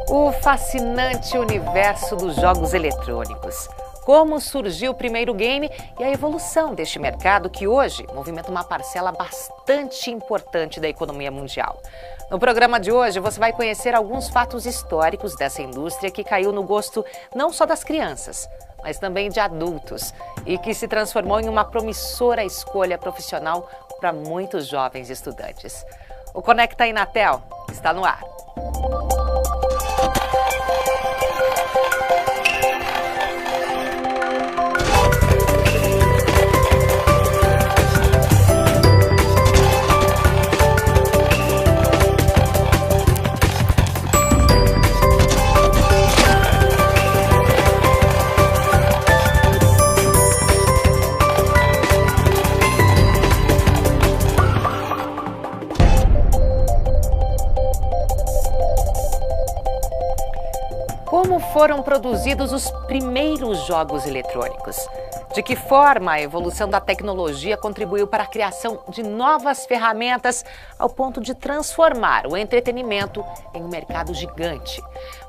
O fascinante universo dos jogos eletrônicos. Como surgiu o primeiro game e a evolução deste mercado que hoje movimenta uma parcela bastante importante da economia mundial. No programa de hoje você vai conhecer alguns fatos históricos dessa indústria que caiu no gosto não só das crianças, mas também de adultos e que se transformou em uma promissora escolha profissional para muitos jovens estudantes. O Conecta Inatel está no ar. Como foram produzidos os primeiros jogos eletrônicos? De que forma a evolução da tecnologia contribuiu para a criação de novas ferramentas ao ponto de transformar o entretenimento em um mercado gigante?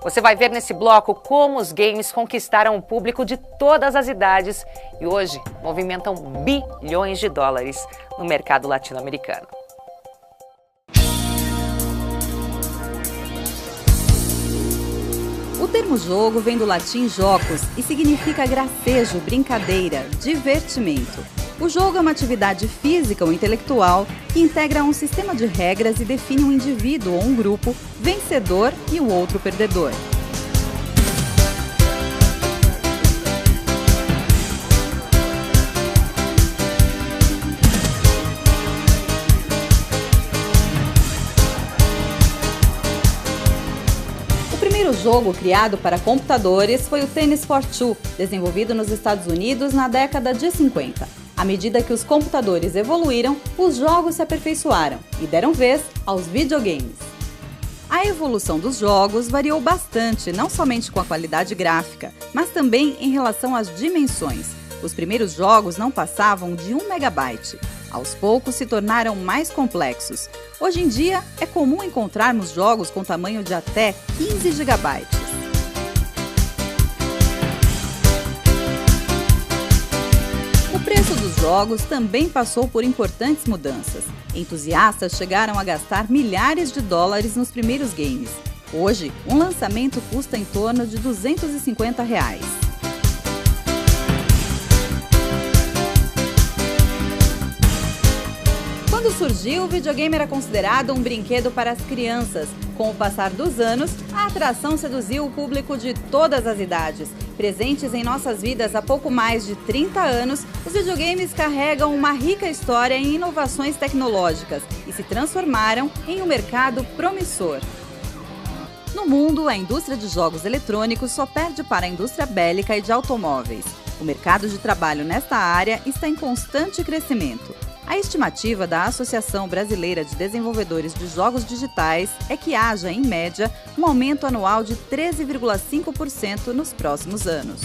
Você vai ver nesse bloco como os games conquistaram o público de todas as idades e hoje movimentam bilhões de dólares no mercado latino-americano. O termo jogo vem do latim jocus e significa gracejo, brincadeira, divertimento. O jogo é uma atividade física ou intelectual que integra um sistema de regras e define um indivíduo ou um grupo vencedor e o outro perdedor. O primeiro jogo criado para computadores foi o Tennis for Two, desenvolvido nos Estados Unidos na década de 50. À medida que os computadores evoluíram, os jogos se aperfeiçoaram e deram vez aos videogames. A evolução dos jogos variou bastante, não somente com a qualidade gráfica, mas também em relação às dimensões. Os primeiros jogos não passavam de 1 megabyte. Aos poucos se tornaram mais complexos. Hoje em dia, é comum encontrarmos jogos com tamanho de até 15 GB. O preço dos jogos também passou por importantes mudanças. Entusiastas chegaram a gastar milhares de dólares nos primeiros games. Hoje, um lançamento custa em torno de R$250. Quando surgiu, o videogame era considerado um brinquedo para as crianças. Com o passar dos anos, a atração seduziu o público de todas as idades. Presentes em nossas vidas há pouco mais de 30 anos, os videogames carregam uma rica história em inovações tecnológicas e se transformaram em um mercado promissor. No mundo, a indústria de jogos eletrônicos só perde para a indústria bélica e de automóveis. O mercado de trabalho nesta área está em constante crescimento. A estimativa da Associação Brasileira de Desenvolvedores de Jogos Digitais é que haja, em média, um aumento anual de 13,5% nos próximos anos.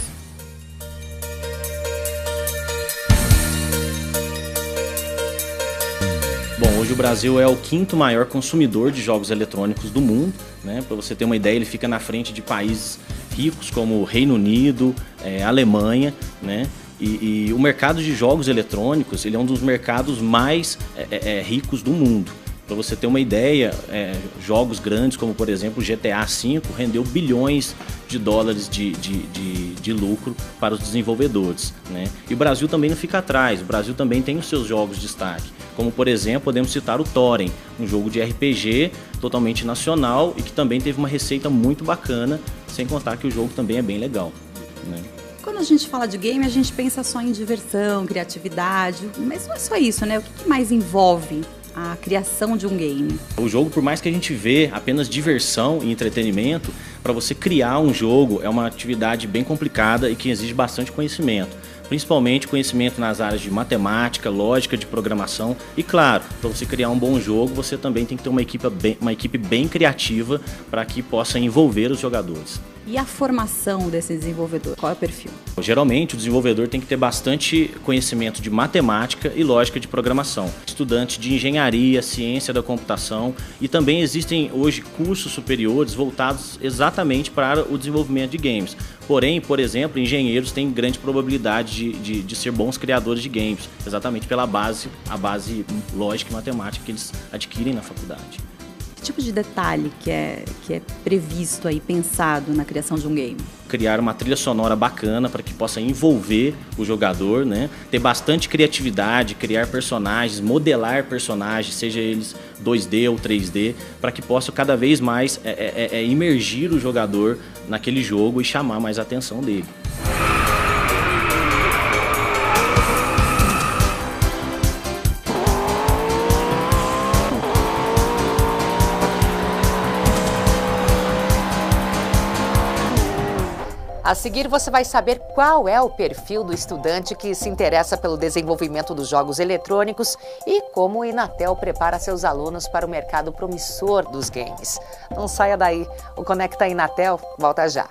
Bom, hoje o Brasil é o 5º maior consumidor de jogos eletrônicos do mundo, né? Para você ter uma ideia, ele fica na frente de países ricos como o Reino Unido, Alemanha, né? E o mercado de jogos eletrônicos, ele é um dos mercados mais ricos do mundo. Para você ter uma ideia, jogos grandes como, por exemplo, o GTA V rendeu bilhões de dólares de lucro para os desenvolvedores, né? E o Brasil também não fica atrás, o Brasil também tem os seus jogos de destaque. Como, por exemplo, podemos citar o Thorin, um jogo de RPG totalmente nacional e que também teve uma receita muito bacana, sem contar que o jogo também é bem legal, né? Quando a gente fala de game, a gente pensa só em diversão, criatividade, mas não é só isso, né? O que mais envolve a criação de um game? O jogo, por mais que a gente vê apenas diversão e entretenimento, para você criar um jogo é uma atividade bem complicada e que exige bastante conhecimento. Principalmente conhecimento nas áreas de matemática, lógica de programação e, claro, para você criar um bom jogo, você também tem que ter uma equipe bem criativa para que possa envolver os jogadores. E a formação desse desenvolvedor, qual é o perfil? Geralmente, o desenvolvedor tem que ter bastante conhecimento de matemática e lógica de programação. Estudante de engenharia, ciência da computação, e também existem hoje cursos superiores voltados exatamente para o desenvolvimento de games. Porém, por exemplo, engenheiros têm grande probabilidade de ser bons criadores de games, exatamente pela base lógica e matemática que eles adquirem na faculdade. Que tipo de detalhe que é previsto aí, pensado na criação de um game? Criar uma trilha sonora bacana para que possa envolver o jogador, né? Ter bastante criatividade, criar personagens, modelar personagens, seja eles 2D ou 3D, para que possa cada vez mais imergir o jogador naquele jogo e chamar mais a atenção dele. A seguir, você vai saber qual é o perfil do estudante que se interessa pelo desenvolvimento dos jogos eletrônicos e como o Inatel prepara seus alunos para o mercado promissor dos games. Não saia daí, o Conecta Inatel volta já.